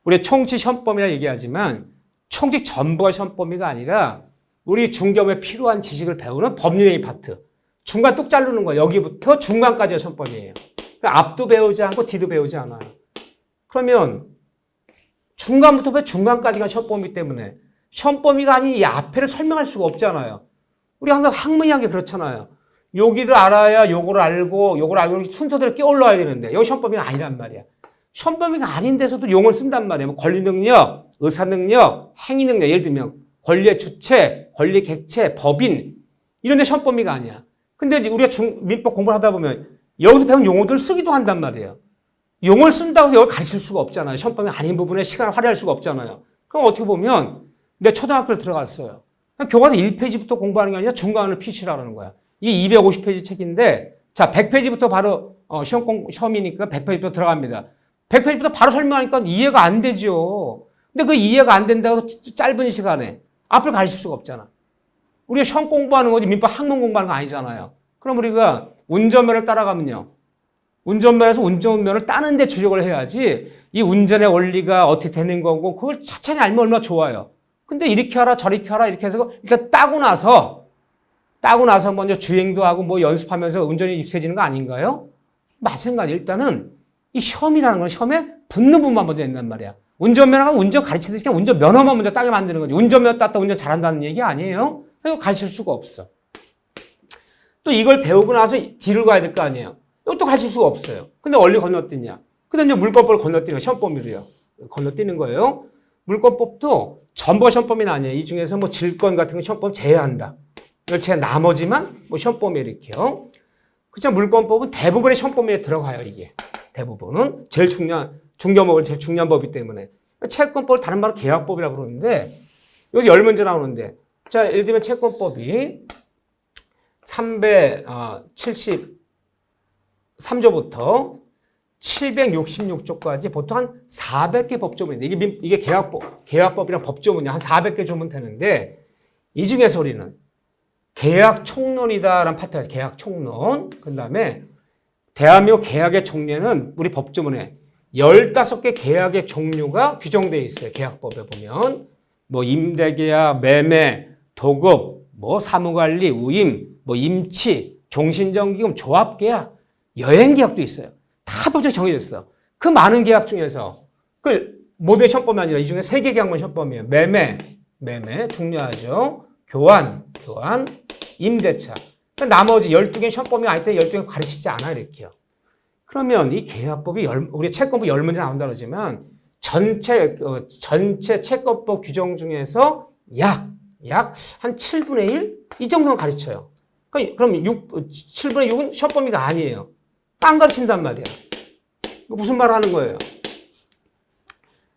우리 총칙 시험범위라 얘기하지만 총칙 전부가 시험범위가 아니라 우리 중개업에 필요한 지식을 배우는 법률행위 파트. 중간 뚝 자르는 거예요. 여기부터 중간까지가 시험범위예요. 그러니까 앞도 배우지 않고 뒤도 배우지 않아요. 그러면 중간부터 중간까지가 시험범위 때문에 시험범위가 아닌 이 앞에를 설명할 수가 없잖아요. 우리 항상 학문이란 게 그렇잖아요. 여기를 알아야 요거를 알고 순서대로 끼올라야 되는데 여기 시험범위가 아니란 말이야. 시험범위가 아닌 데서도 용어를 쓴단 말이에요. 뭐 권리능력, 의사능력, 행위능력. 예를 들면 권리의 주체, 권리 객체, 법인 이런 데 시험범위가 아니야. 근데 우리가 민법 공부를 하다 보면 여기서 배운 용어들을 쓰기도 한단 말이에요. 용어를 쓴다고 해서 이걸 가르칠 수가 없잖아요. 시험범위 아닌 부분에 시간을 할애할 수가 없잖아요. 그럼 어떻게 보면 내 초등학교를 들어갔어요. 교과서 1페이지부터 공부하는 게 아니라 중간을 피시라는 거야. 이게 250페이지 책인데 자 100페이지부터 바로 시험이니까 100페이지부터 들어갑니다. 100페이지부터 바로 설명하니까 이해가 안 되죠. 근데 그 이해가 안 된다고 짧은 시간에 앞을 가르칠 수가 없잖아. 우리가 시험 공부하는 거지 민법 학문 공부하는 거 아니잖아요. 그럼 우리가 운전면허를 따라가면요. 운전면허에서 운전면허를 따는 데 주력을 해야지 이 운전의 원리가 어떻게 되는 거고 그걸 차차히 알면 얼마나 좋아요. 근데 이렇게 하라 저렇게 하라 이렇게 해서 일단 따고 나서 먼저 주행도 하고 뭐 연습하면서 운전이 익숙해지는 거 아닌가요? 마찬가지. 일단은 이 시험이라는 건 시험에 붙는 부분만 먼저 된단 말이야. 운전면허가 운전 가르치듯이 그냥 운전면허만 먼저 따게 만드는 거지. 운전면허 땄다 운전 잘한다는 얘기 아니에요? 이거 가르칠 수가 없어. 또 이걸 배우고 나서 뒤를 가야 될 거 아니에요. 이것도 가르칠 수가 없어요. 근데 원리 건너뛰냐. 그 다음에 물권법을 건너뛰는 거예요. 시험범위로요. 건너뛰는 거예요. 물권법도 전부 시험범위는 아니에요. 이 중에서 뭐 질권 같은 거 시험범위 제외한다. 이걸 제외 나머지만 뭐 시험범위 이렇게요. 그렇죠. 물권법은 대부분의 시험범위에 들어가요. 이게. 대부분은 제일 중요한 중개업은 제일 중요한 법이기 때문에 채권법을 다른 말로 계약법이라고 그러는데 여기 10문제 나오는데 자 예를 들면 채권법이 373조부터 766조까지 보통 한 400개 법조문인데 이게 계약법이랑 법조문이 한 400개 조문 되는데 이 중에서 우리는 계약 총론이다라는 파트가 계약 총론. 그 다음에 대한민국 계약의 종류는 우리 법조문에 15개 계약의 종류가 규정되어 있어요. 계약법에 보면 뭐 임대계약, 매매, 도급, 뭐 사무관리, 우임, 뭐 임치, 종신정기금, 조합계약, 여행계약도 있어요. 다 법적으로 정해졌어. 그 많은 계약 중에서 그 모두의 시험범위 아니라 이 중에 3개 계약만 시험범위예요. 매매 중요하죠. 교환, 임대차. 나머지 12개 시험범위 아닐 때 12개 가르치지 않아 이렇게요. 그러면 이 계약법이 우리 채권법 10문제 나온다 그러지만 전체 채권법 규정 중에서 약 한 7분의 1? 이 정도는 가르쳐요. 그럼 7분의 6은 시험범위가 아니에요. 안 가르친단 말이야. 무슨 말 하는 거예요?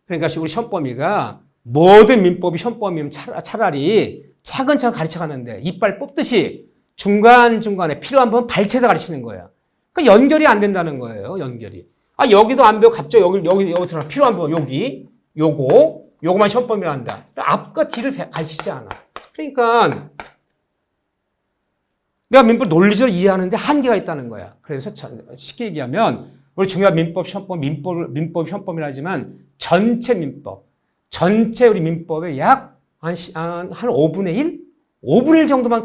그러니까 우리 시험범위가 모든 민법이 시험범위면 차라리 차근차근 가르쳐가는데 이빨 뽑듯이 중간중간에 필요한 부분 발췌해서 가르치는 거야. 그러니까 연결이 안 된다는 거예요. 연결이. 여기도 안 배워. 갑자기 여기 들어 필요한 부분 요거만 시험범위로 한다. 앞과 뒤를 가르치지 않아. 그러니까 내가 민법 논리적으로 이해하는데 한계가 있다는 거야. 그래서 쉽게 얘기하면 우리 중요한 민법 시험범위라 하지만 전체 우리 민법의 약 한 5분의 1? 5분의 1 정도만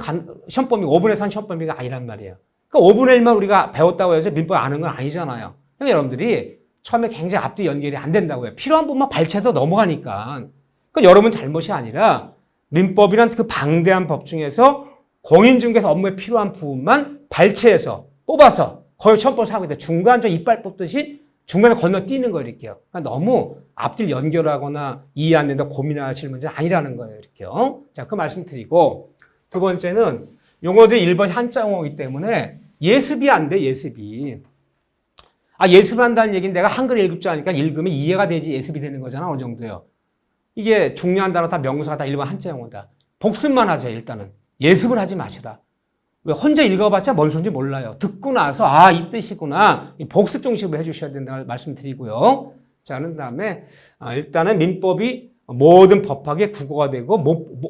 시험범위, 5분의 3 시험범위가 아니란 말이에요. 그러니까 5분의 1만 우리가 배웠다고 해서 민법 아는 건 아니잖아요. 그러니까 여러분들이 처음에 굉장히 앞뒤 연결이 안 된다고요. 필요한 부분만 발췌해도 넘어가니까. 그러니까 여러분 잘못이 아니라 민법이란 그 방대한 법 중에서 공인중개사 업무에 필요한 부분만 발췌해서 뽑아서 거의 시험법을 사고 있다. 중간적 이빨 뽑듯이 중간에 건너뛰는 거예요. 이렇게요. 그러니까 너무 앞뒤를 연결하거나 이해 안 된다 고민하실 문제는 아니라는 거예요. 이렇게요. 자, 그 말씀 드리고 두 번째는 용어들이 1번 한자 용어이기 때문에 예습이 안 돼, 예습이. 예습을 한다는 얘기는 내가 한글 읽을 줄 아니까 읽으면 이해가 되지 예습이 되는 거잖아, 어느 정도요. 이게 중요한 단어 다 명사가 다 일반 한자 영어다. 복습만 하세요, 일단은. 예습을 하지 마시라. 왜 혼자 읽어봤자 뭔 소리인지 몰라요. 듣고 나서 이 뜻이구나. 복습 중심으로 해주셔야 된다고 말씀드리고요. 자, 그런 다음에 일단은 민법이 모든 법학의 국어가 되고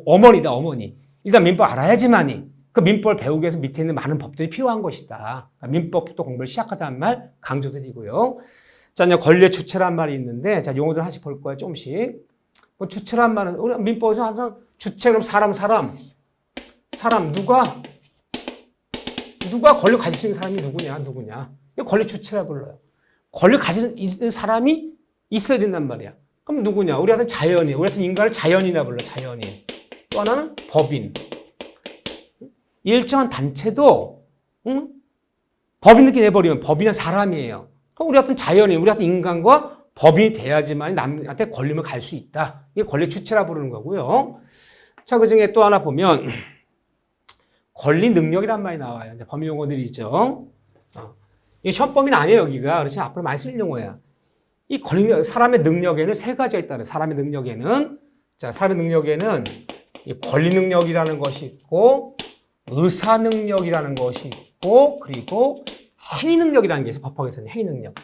어머니다, 어머니. 일단 민법 알아야지만이 그 민법을 배우기 위해서 밑에 있는 많은 법들이 필요한 것이다. 그러니까 민법부터 공부를 시작하자는 말 강조드리고요. 자, 이제 권리의 주체란 말이 있는데, 자, 용어들 하나씩 볼 거예요, 조금씩. 뭐 주체란 말은 우리 민법에서 항상 주체 그럼 사람 누가 권리 가질 수 있는 사람이 누구냐? 이거 권리 주체라 불러요. 권리 가지는 사람이 있어야 된단 말이야. 그럼 누구냐? 우리 같은 자연인, 우리 같은 인간을 자연이라 불러, 자연인. 또 하나는 법인. 일정한 단체도 법인 느끼게 내버리면 법인은 사람이에요. 그럼 우리 같은 자연인, 우리 같은 인간과 법인이 돼야지만 남한테 권리를 갈 수 있다. 이게 권리 주체라 부르는 거고요. 자, 그 중에 또 하나 보면 권리 능력이란 말이 나와요. 이제 법률 용어들이죠. 이게 시험범위는 아니에요, 여기가. 그렇지 앞으로 많이 쓸 용어야. 이 권리, 사람의 능력에는 세 가지가 있다. 사람의 능력에는 이 권리 능력이라는 것이 있고, 의사 능력이라는 것이 있고, 그리고 행위 능력이라는 게 있어요. 법학에서는 행위 능력.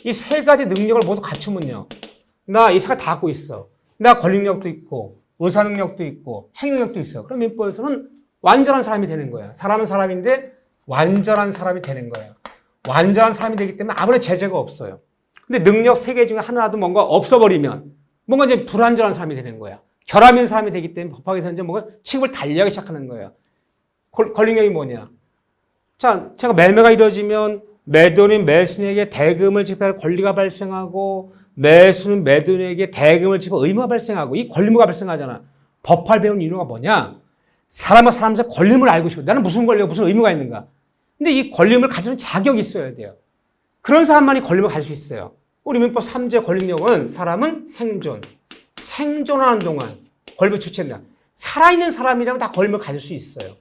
이 세 가지 능력을 모두 갖추면요. 나 이 세 가지 다 갖고 있어. 나 권리 능력도 있고, 의사 능력도 있고, 행위 능력도 있어. 그럼 민법에서는 완전한 사람이 되는 거야. 사람은 사람인데 완전한 사람이 되는 거야. 완전한 사람이 되기 때문에 아무런 제재가 없어요. 근데 능력 세 개 중에 하나라도 뭔가 없어버리면 뭔가 이제 불완전한 사람이 되는 거야. 결함 있는 사람이 되기 때문에 법학에서 이제 뭔가 취급을 달리하기 시작하는 거예요. 권리 능력이 뭐냐? 자, 제가 매매가 이루어지면 매도인 매수인에게 대금을 지급할 권리가 발생하고 매수는 매도인에게 대금을 지급할 의무가 발생하고 이 권리무가 발생하잖아. 법학을 배운 이유가 뭐냐? 사람과 사람 사이 권리를 알고 싶어. 나는 무슨 권리가 무슨 의무가 있는가? 근데 이 권리를 가지는 자격이 있어야 돼요. 그런 사람만이 권리를 가질 수 있어요. 우리 민법 3제 권리력은 사람은 생존하는 동안 권리를 주체한다. 살아있는 사람이라면 다 권리를 가질 수 있어요.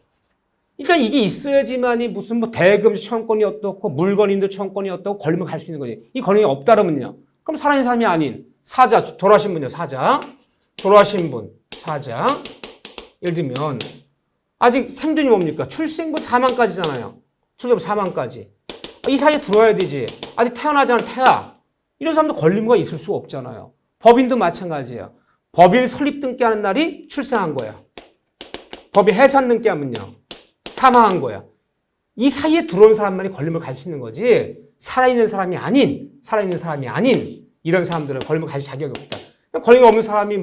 일단 이게 있어야지만이 무슨 뭐 대금 청권이 어떻고 물건인들 청권이 어떻고 권리를 가질 수 있는 거지. 이 권리가 없다 그러면요. 그럼 살아있는 사람이 아닌 사자, 돌아가신 분이요. 돌아가신 분, 사자. 예를 들면 아직 생존이 뭡니까? 출생부 사망까지잖아요. 출생부 사망까지. 이 사이에 들어와야 되지. 아직 태어나지 않은 태아. 이런 사람도 권리무가 있을 수가 없잖아요. 법인도 마찬가지예요. 법인 설립 등기하는 날이 출생한 거야. 법인 해산 등기하면요. 사망한 거야. 이 사이에 들어온 사람만이 권리무를 가질 수 있는 거지. 살아있는 사람이 아닌 이런 사람들은 권리무를 가질 자격이 없다. 권리가 없는 사람이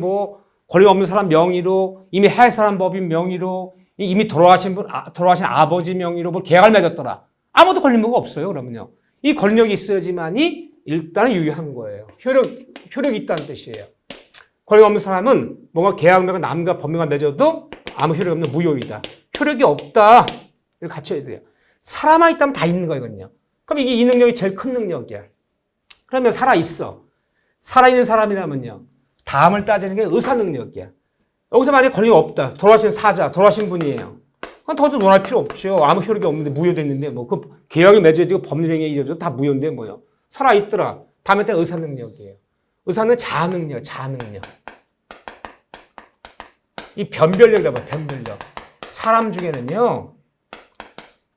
권리가 없는 사람 명의로 이미 해산한 법인 명의로 이미 돌아가신 아버지 명의로 계약을 맺었더라. 아무도 권리무가 없어요. 그러면요. 이 권력이 있어야지만이 일단은 유효한 거예요. 효력이 있다는 뜻이에요. 권리가 없는 사람은 뭔가 계약을 남과 법령을 맺어도 아무 효력이 없는 무효이다. 효력이 없다. 이걸 갖춰야 돼요. 사람만 있다면 다 있는 거거든요. 그럼 이게 이 능력이 제일 큰 능력이야. 그러면 살아있어. 살아있는 사람이라면요. 다음을 따지는 게 의사 능력이야. 여기서 만약에 권리가 없다. 돌아가신 사자, 돌아가신 분이에요. 그건 더 논할 필요 없죠. 아무 효력이 없는데 무효됐는데 그 계약이 맺어야 되고 법률행위에 이루어져도 다 무효인데 뭐요. 살아있더라. 다음에 때 의사 능력이에요. 의사는 자아 능력. 이 변별력이라고 봐요. 변별력. 사람 중에는요.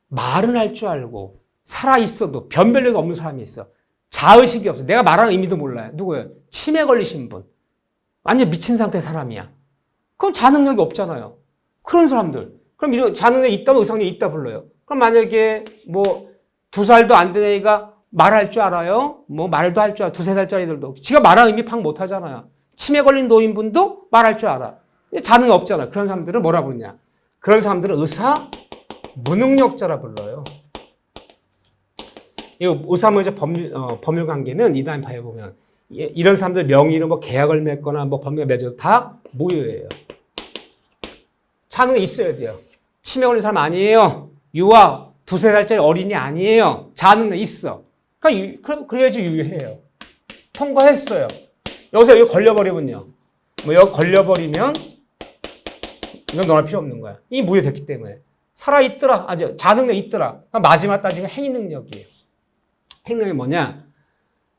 말은 할 줄 알고 살아있어도 변별력이 없는 사람이 있어. 자의식이 없어. 내가 말하는 의미도 몰라요. 누구예요? 치매 걸리신 분. 완전 미친 상태의 사람이야. 그럼 자아 능력이 없잖아요. 그런 사람들. 그럼 이런 자아 능력이 있다면 의사 능력이 있다 불러요. 그럼 만약에 2살도 안 된 애가 말할 줄 알아요? 말도 할 줄 알아. 2-3살짜리들도. 지가 말하는 의미 파악 못 하잖아요. 치매 걸린 노인분도 말할 줄 알아. 자아 능력이 없잖아. 그런 사람들은 뭐라 부르냐? 그런 사람들은 의사 무능력자라 불러요. 이 의사무능력 법률 관계는 이 다음에 봐보면 이런 사람들 명의로 계약을 맺거나 법률을 맺어도 다 무효예요. 자아 능력이 있어야 돼요. 치매 걸린 사람 아니에요. 유아 2-3살짜리 어린이 아니에요. 자아 능력이 있어. 그래야지 유효해요. 통과했어요. 여기서 이거 걸려버리면요. 여기 걸려버리면 이건 논할 필요 없는 거야. 이게 무효됐기 때문에. 살아있더라. 아주 자능력 있더라. 마지막 따지면 행위능력이에요. 행위능력이 뭐냐?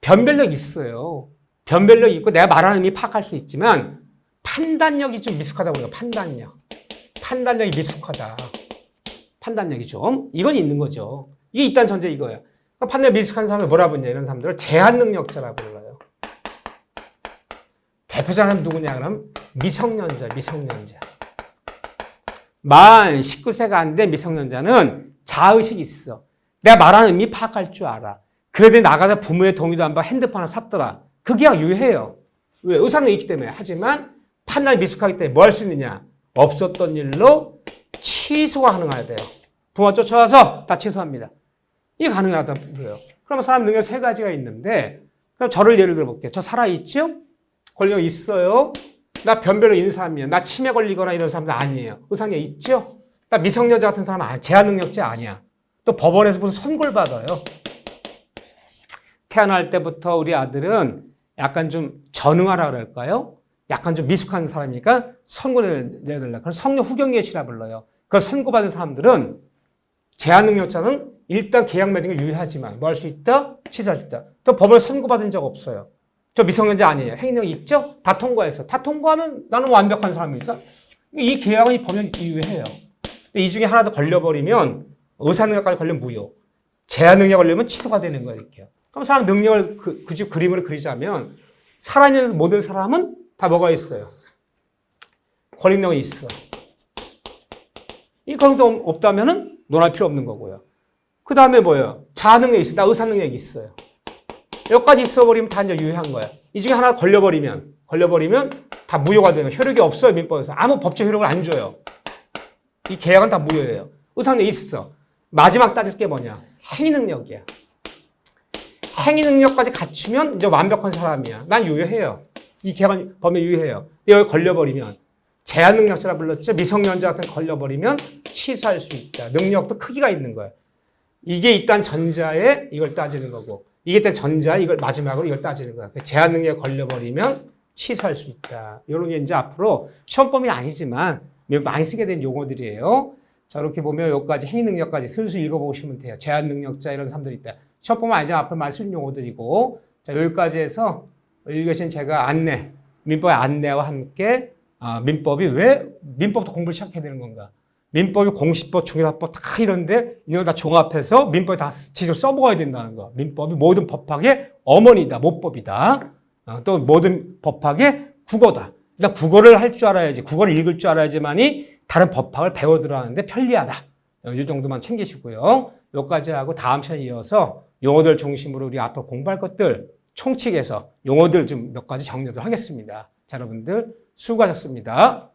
변별력이 있어요. 변별력이 있고 내가 말하는 의미 파악할 수 있지만 판단력이 좀 미숙하다고 해요. 판단력이 미숙하다. 판단력이 좀. 이건 있는 거죠. 이게 일단 전제 이거예요. 판단력 미숙한 사람을 뭐라 부르냐? 이런 사람들을 제한능력자라고 불러요. 대표적인 사람 누구냐? 그럼 미성년자. 만 19세가 안 된 미성년자는 자의식이 있어. 내가 말하는 의미 파악할 줄 알아. 그래도 나가서 부모의 동의도 안 받고 핸드폰을 샀더라. 그게 유해해요. 왜? 의사는 있기 때문에. 하지만 판단이 미숙하기 때문에 뭐 할 수 있느냐? 없었던 일로 취소가 가능해야 돼요. 부모 쫓아와서 다 취소합니다. 이게 가능하다고 그래요. 그러면 사람 능력 세 가지가 있는데, 그럼 저를 예를 들어 볼게요. 저 살아있죠? 권력 있어요? 나 변별력 있는 사람이에요. 나 치매 걸리거나 이런 사람도 아니에요. 의상력 있죠? 나 미성년자 같은 사람은 아니야. 제한능력자 아니야. 또 법원에서 무슨 선고를 받아요. 태어날 때부터 우리 아들은 약간 좀 전응하라 그럴까요? 약간 좀 미숙한 사람이니까 선고를 내달라. 그래서 성령 후견예시라 불러요. 그 선고받은 사람들은 제한능력자는 일단 계약 맺은 게 유효하지만 뭐 할 수 있다? 취소할 수 있다. 또 법원에 선고받은 적 없어요. 저 미성년자 아니에요. 행위능력 있죠? 다 통과했어. 다 통과하면 나는 완벽한 사람이다. 이 계약은 이 법령 유효해요. 이 중에 하나 더 걸려버리면 의사능력까지 걸리면 무효. 제한능력 걸리면 취소가 되는 거예요. 이렇게요. 그럼 사람 능력을 그림으로 그리자면 살아있는 모든 사람은 다 뭐가 있어요? 권력이 있어. 이 권력도 없다면은 논할 필요 없는 거고요. 그 다음에 뭐예요? 자아능력이 있어. 나 의사능력이 있어요. 여기까지 있어버리면 다 이제 유효한 거야. 이 중에 하나 걸려버리면 다 무효가 되는 거예요. 효력이 없어요. 민법에서. 아무 법적 효력을 안 줘요. 이 계약은 다 무효예요. 의사능력이 있어. 마지막 따질 게 뭐냐? 행위능력이야. 행위능력까지 갖추면 이제 완벽한 사람이야. 난 유효해요. 이 계약은 법에 유효해요. 여기 걸려버리면 제한능력자라 불렀죠. 미성년자 같은 걸려버리면 취소할 수 있다. 능력도 크기가 있는 거예요. 이게 일단 전자에 이걸 따지는 거고 이게 일단 전자에 이걸 마지막으로 이걸 따지는 거야. 제한능력에 걸려버리면 취소할 수 있다. 이런 게 이제 앞으로 시험범위 아니지만 많이 쓰게 된 용어들이에요. 자, 이렇게 보면 여기까지 행위능력까지 슬슬 읽어보시면 돼요. 제한능력자 이런 사람들이 있다. 시험범위 아니지만 앞에 많이 쓰는 용어들이고 자, 여기까지 해서 읽으신 제가 안내, 민법의 안내와 함께 민법이 왜 민법도 공부를 시작해야 되는 건가? 민법이 공시법, 중개사법 다 이런데 이걸 다 종합해서 민법에 다 지적 써먹어야 된다는 거. 민법이 모든 법학의 어머니다, 모법이다. 또 모든 법학의 국어다. 일단 국어를 할 줄 알아야지, 국어를 읽을 줄 알아야지만이 다른 법학을 배워 들어가는데 편리하다. 이 정도만 챙기시고요. 여기까지 하고 다음 시간에 이어서 용어들 중심으로 우리 앞으로 공부할 것들 총칙해서 용어들 좀 몇 가지 정리를 하겠습니다. 자, 여러분들 수고하셨습니다.